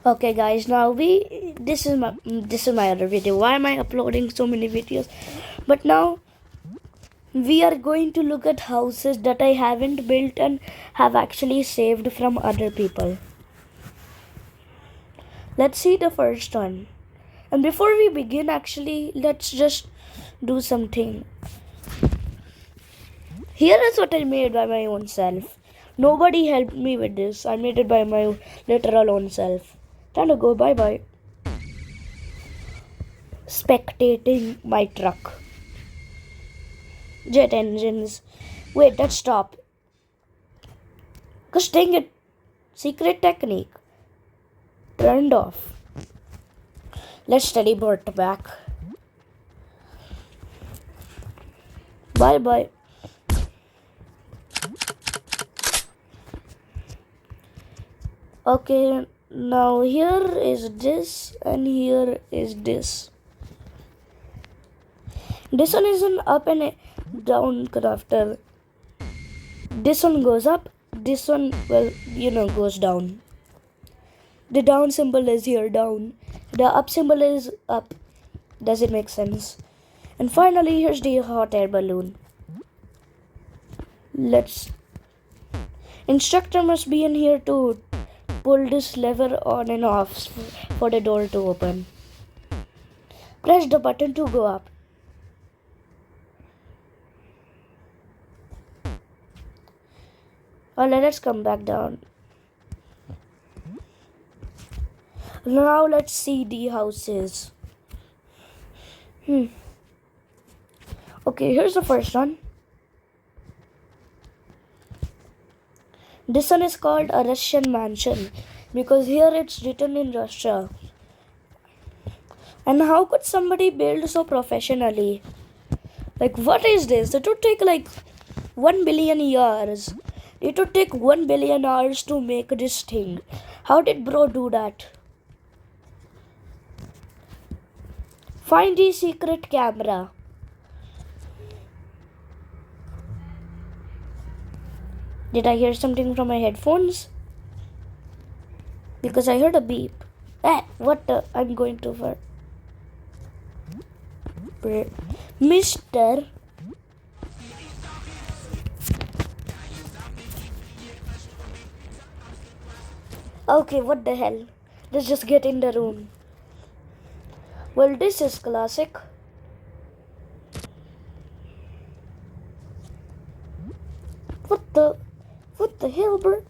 Okay, guys. Now this is my other video. Why am I uploading so many videos? But now we are going to look at houses that I haven't built and have actually saved from other people. Let's see the first one. And before we begin, actually, let's just do something. Here is what I made by my own self. Nobody helped me with this. I made it by my literal own self. Time to go. Bye bye. Spectating my truck. Jet engines. Wait, let's stop. Gosh dang it. Secret technique. Turned off. Let's teleport back. Bye bye. Okay, now here is this and here is this. This one is an up and down crafter. This one goes up, this one, well, goes down. The down symbol is here, down. The up symbol is up. Does it make sense? And finally, here's the hot air balloon. Instructor must be in here to pull this lever on and off for the door to open. Press the button to go up. Alright, let's come back down. Now let's see the houses. Okay, here's the first one. This one is called a Russian mansion because here it's written in Russia. And how could somebody build so professionally? Like, what is this? It would take like 1 billion years. It would take 1 billion hours to make this thing. How did bro do that? Find the secret camera. Did I hear something from my headphones? Because I heard a beep. What the? I'm going too far. Mister. Okay, what the hell? Let's just get in the room. Well, this is classic. What the hell, bro?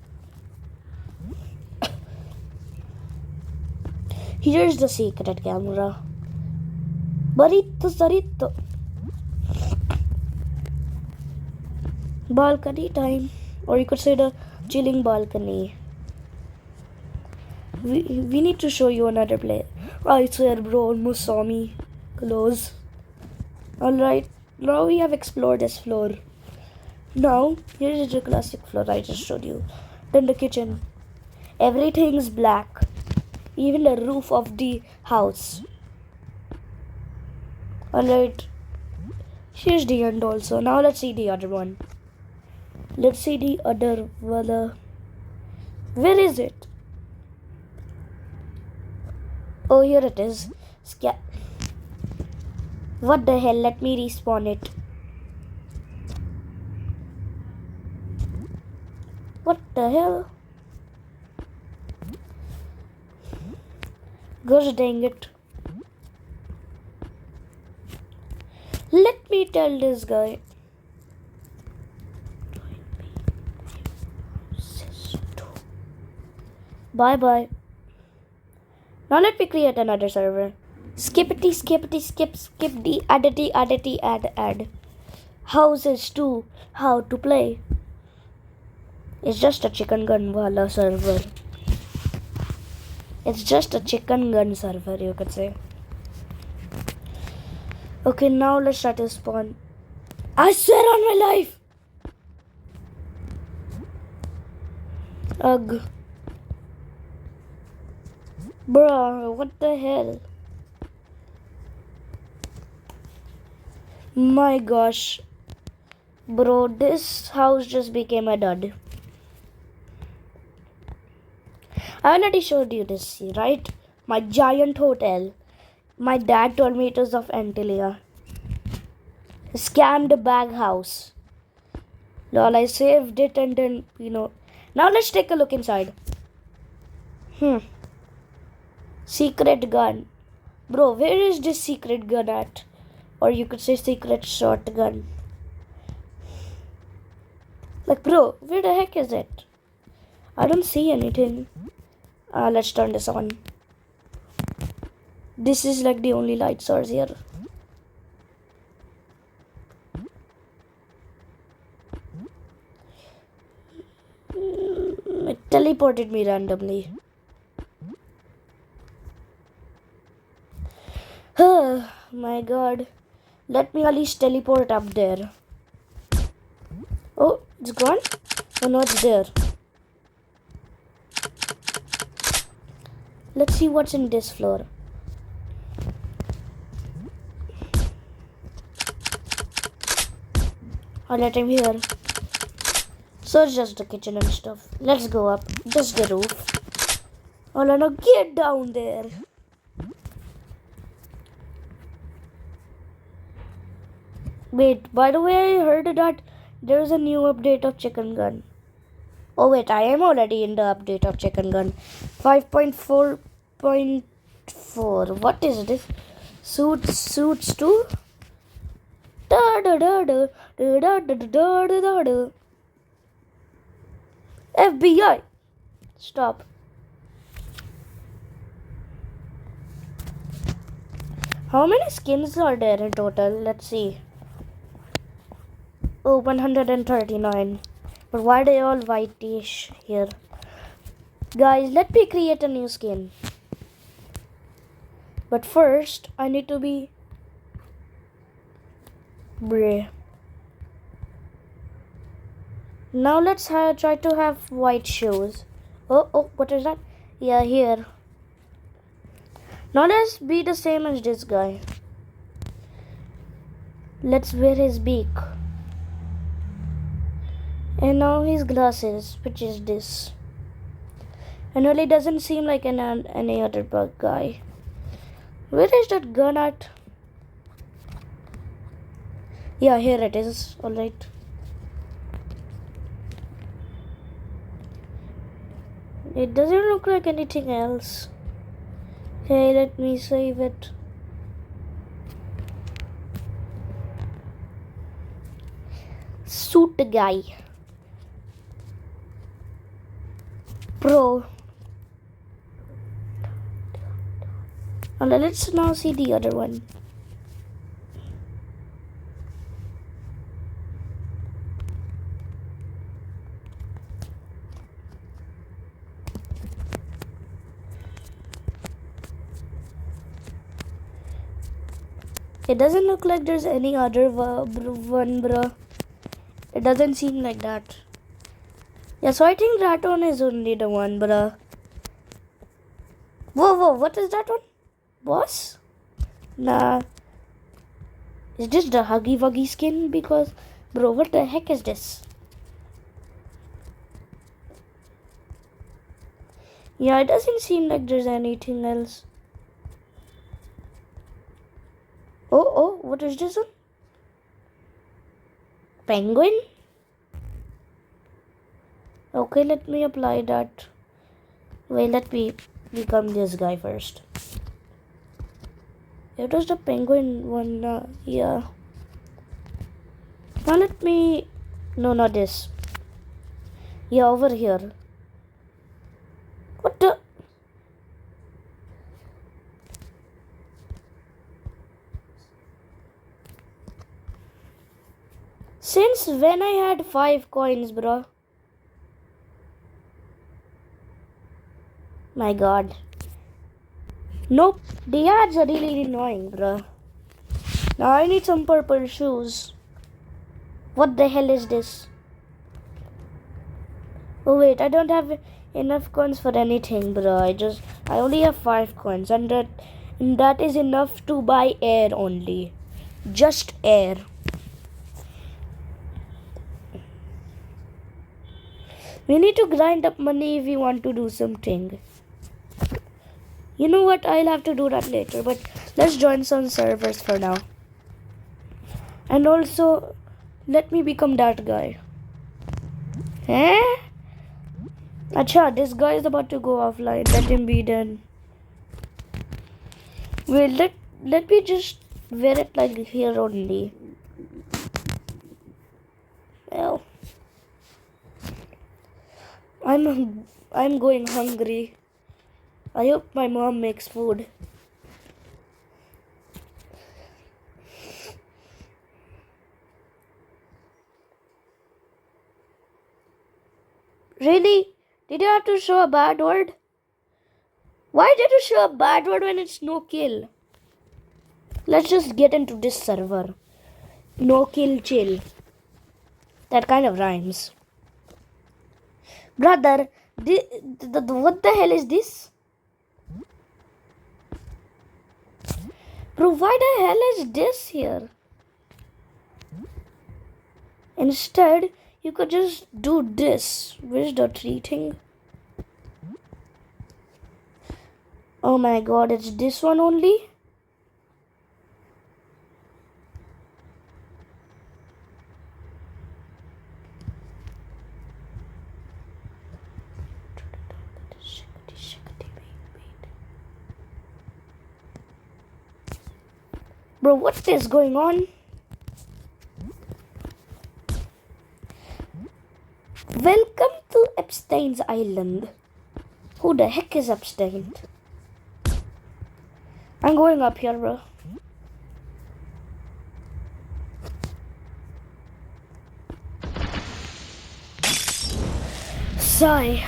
Here's the secret camera. Barito. Balcony time. Or you could say the chilling balcony. We need to show you another place. I swear, bro, almost saw me. Close. Alright, now we have explored this floor. Now, here is the classic floor I just showed you. Then the kitchen. Everything is black. Even the roof of the house. Alright. Here's the end also. Now let's see the other one. Let's see the other one. Where is it? Oh, here it is. What the hell? Let me respawn it. What the hell? Gosh dang it. Let me tell this guy. Bye bye. Now let me create another server. Skip the add. Houses to how to play. It's just a chicken gun wala server. It's just a chicken gun server, you could say. Okay, now let's try to spawn. I swear on my life! Ugh. Bruh, what the hell? My gosh. Bro, this house just became a dud. I already showed you this, right? My giant hotel. My dad told me it was of Antilia. Scammed bag house. Lol, I saved it and then, Now let's take a look inside. Secret gun. Bro, where is this secret gun at? Or you could say secret shotgun. Like, bro, where the heck is it? I don't see anything. Let's turn this on. This is like the only light source here. It teleported me randomly. Oh my god. Let me at least teleport up there. Oh, it's gone? Oh no, it's there. Let's see what's in this floor. Alright, I'm here. So it's just the kitchen and stuff. Let's go up. Just the roof. Oh no, get down there. Wait, by the way, I heard that there's a new update of Chicken Gun. Oh wait, I am already in the update of Chicken Gun. 5.4.4. What is this? Suits 2? FBI. Stop. How many skins are there in total? Let's see. Oh, 139. But why are they all whitish here? Guys, let me create a new skin. But first, I need to be... Bruh. Now let's try to have white shoes. Oh, what is that? Yeah, here. Now let's be the same as this guy. Let's wear his beak. And now his glasses, which is this. And really doesn't seem like any other bug guy. Where is that gun at? Yeah, here it is. Alright. It doesn't look like anything else. Okay, let me save it. Suit guy. Pro. And let's now see the other one. It doesn't look like there's any other one, bro. It doesn't seem like that. Yeah, so I think that one is only the one, bro. Whoa, what is that one? Boss? Nah. Is this the Huggy Wuggy skin? Because, bro, what the heck is this? Yeah, it doesn't seem like there's anything else. Oh, what is this one? Penguin? Okay, let me apply that. Wait, let me become this guy first. It was the penguin one, yeah. Now let me... No, not this. Yeah, over here. What the... Since when I had 5 coins, bro? My god. Nope, the ads are really annoying, bro. Now I need some purple shoes. What the hell is this? Oh wait, I don't have enough coins for anything, bro. I only have 5 coins, and that is enough to buy air only. Just air. We need to grind up money if we want to do something. You know what? I'll have to do that later, but let's join some servers for now. And also, let me become that guy. Eh? Acha, this guy is about to go offline. Let him be then. Wait, let me just wear it like here only. Well, I'm going hungry. I hope my mom makes food. Really? Did you have to show a bad word? Why did you show a bad word when it's no kill? Let's just get into this server. No kill chill. That kind of rhymes. Brother, what the hell is this? Bro, why the hell is this here? Instead, you could just do this. Where's the tree thing? Oh my god, it's this one only? Bro, what is going on? Welcome to Epstein's Island. Who the heck is Epstein? I'm going up here, bro. Sigh.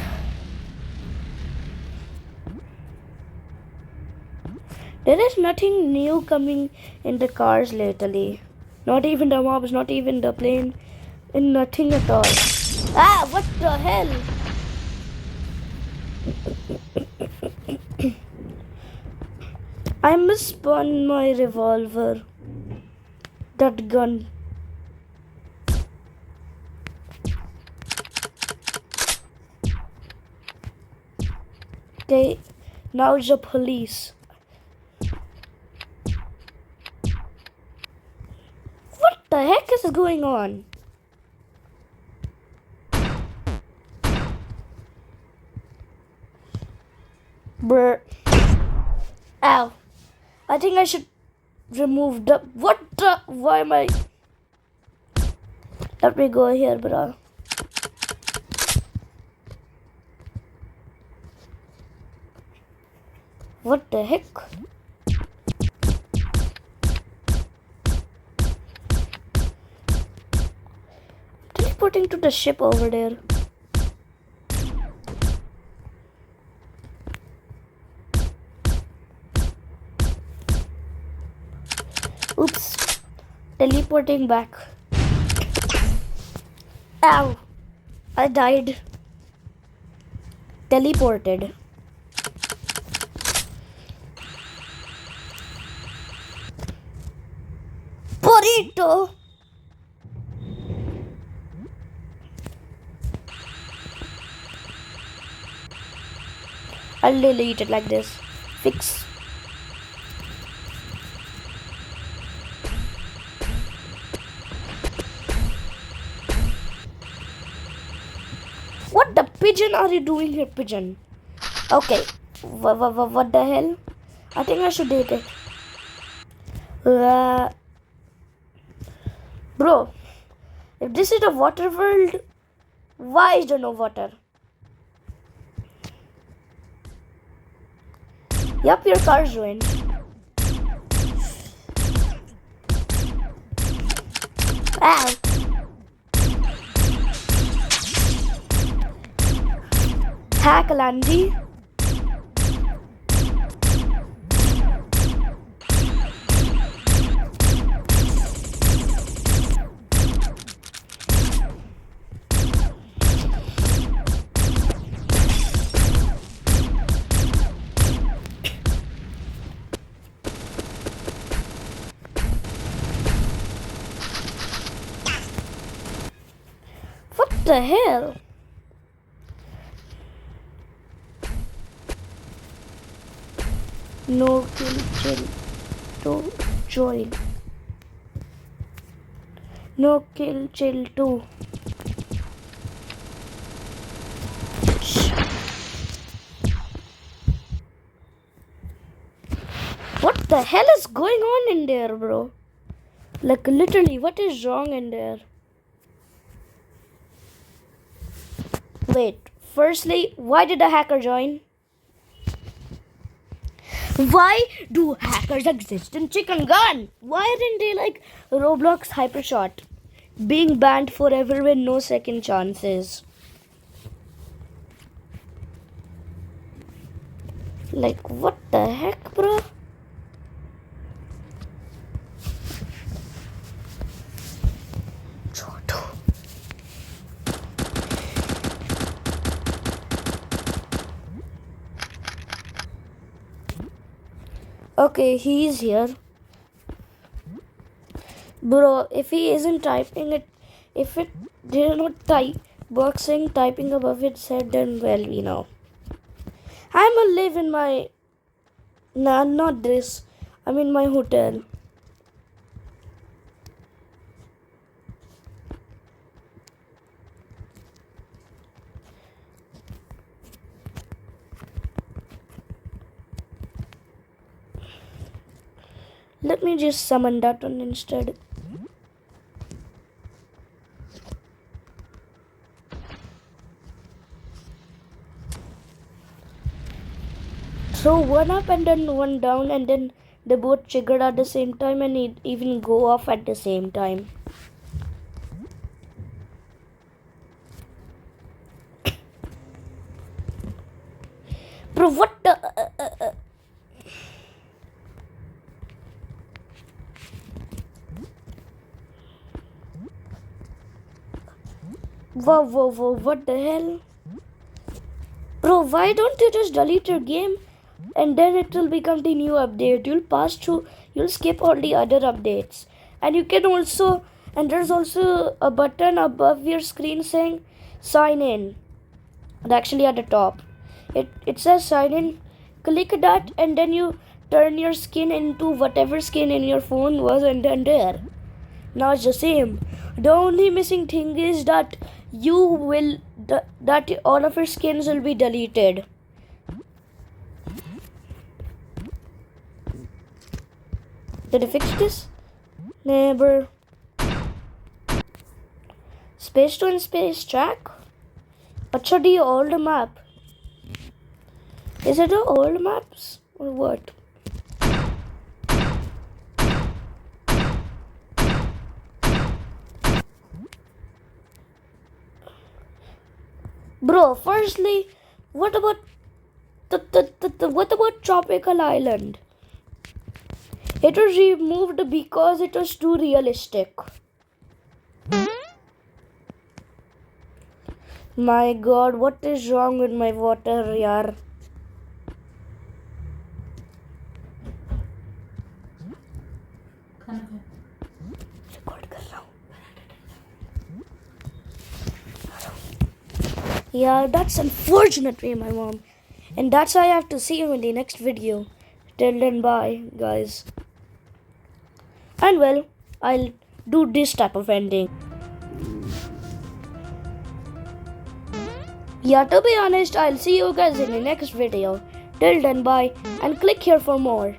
There is nothing new coming in the cars lately. Not even the mobs, not even the plane, and nothing at all. Ah, what the hell? I misspun my revolver. That gun. Okay, now it's the police. What the heck is going on? Brr. Ow. I think I should remove the... What the... Why am I... Let me go here, bro. What the heck? Teleporting to the ship over there. Oops. Teleporting back. Ow. I died. Teleported. Burrito. I'll delete it like this. Fix. What the pigeon are you doing here, pigeon? Okay. What the hell? I think I should take it. Bro, if this is a water world, why is there no water? Yup, your car's ruined. Ow. Hack Landy. What the hell? No kill chill to join. No kill chill to. What the hell is going on in there, bro? Like literally, what is wrong in there? Wait, firstly, why did a hacker join? Why do hackers exist in Chicken Gun? Why aren't they like Roblox Hypershot? Being banned forever with no second chances. Like, what the heck, bro? Okay, he's here. Bro, if he isn't typing it, if it did not type boxing typing above its head, then well, we know. I'm a live in my. Nah, not this. I'm in my hotel. Let me just summon that one instead. Throw one up and then one down, and then they both trigger at the same time and even go off at the same time. Bro, what the? Whoa, what the hell? Bro, why don't you just delete your game and then it will become the new update? You'll skip all the other updates. And you can also, and there's also a button above your screen saying sign in. Actually at the top. It says sign in. Click that and then you turn your skin into whatever skin in your phone was, and then there. Now it's the same. The only missing thing is that that all of your skins will be deleted. Did I fix this? Never. Space 2 and space track? Acha, the old map. Is it the old maps or what? Bro, firstly, what about what about Tropical Island? It was removed because it was too realistic. My god, what is wrong with my water, yaar? Yeah, that's unfortunate way, my mom. And that's why I have to see you in the next video. Till then, bye, guys. And well, I'll do this type of ending. Yeah, to be honest, I'll see you guys in the next video. Till then, bye, and click here for more.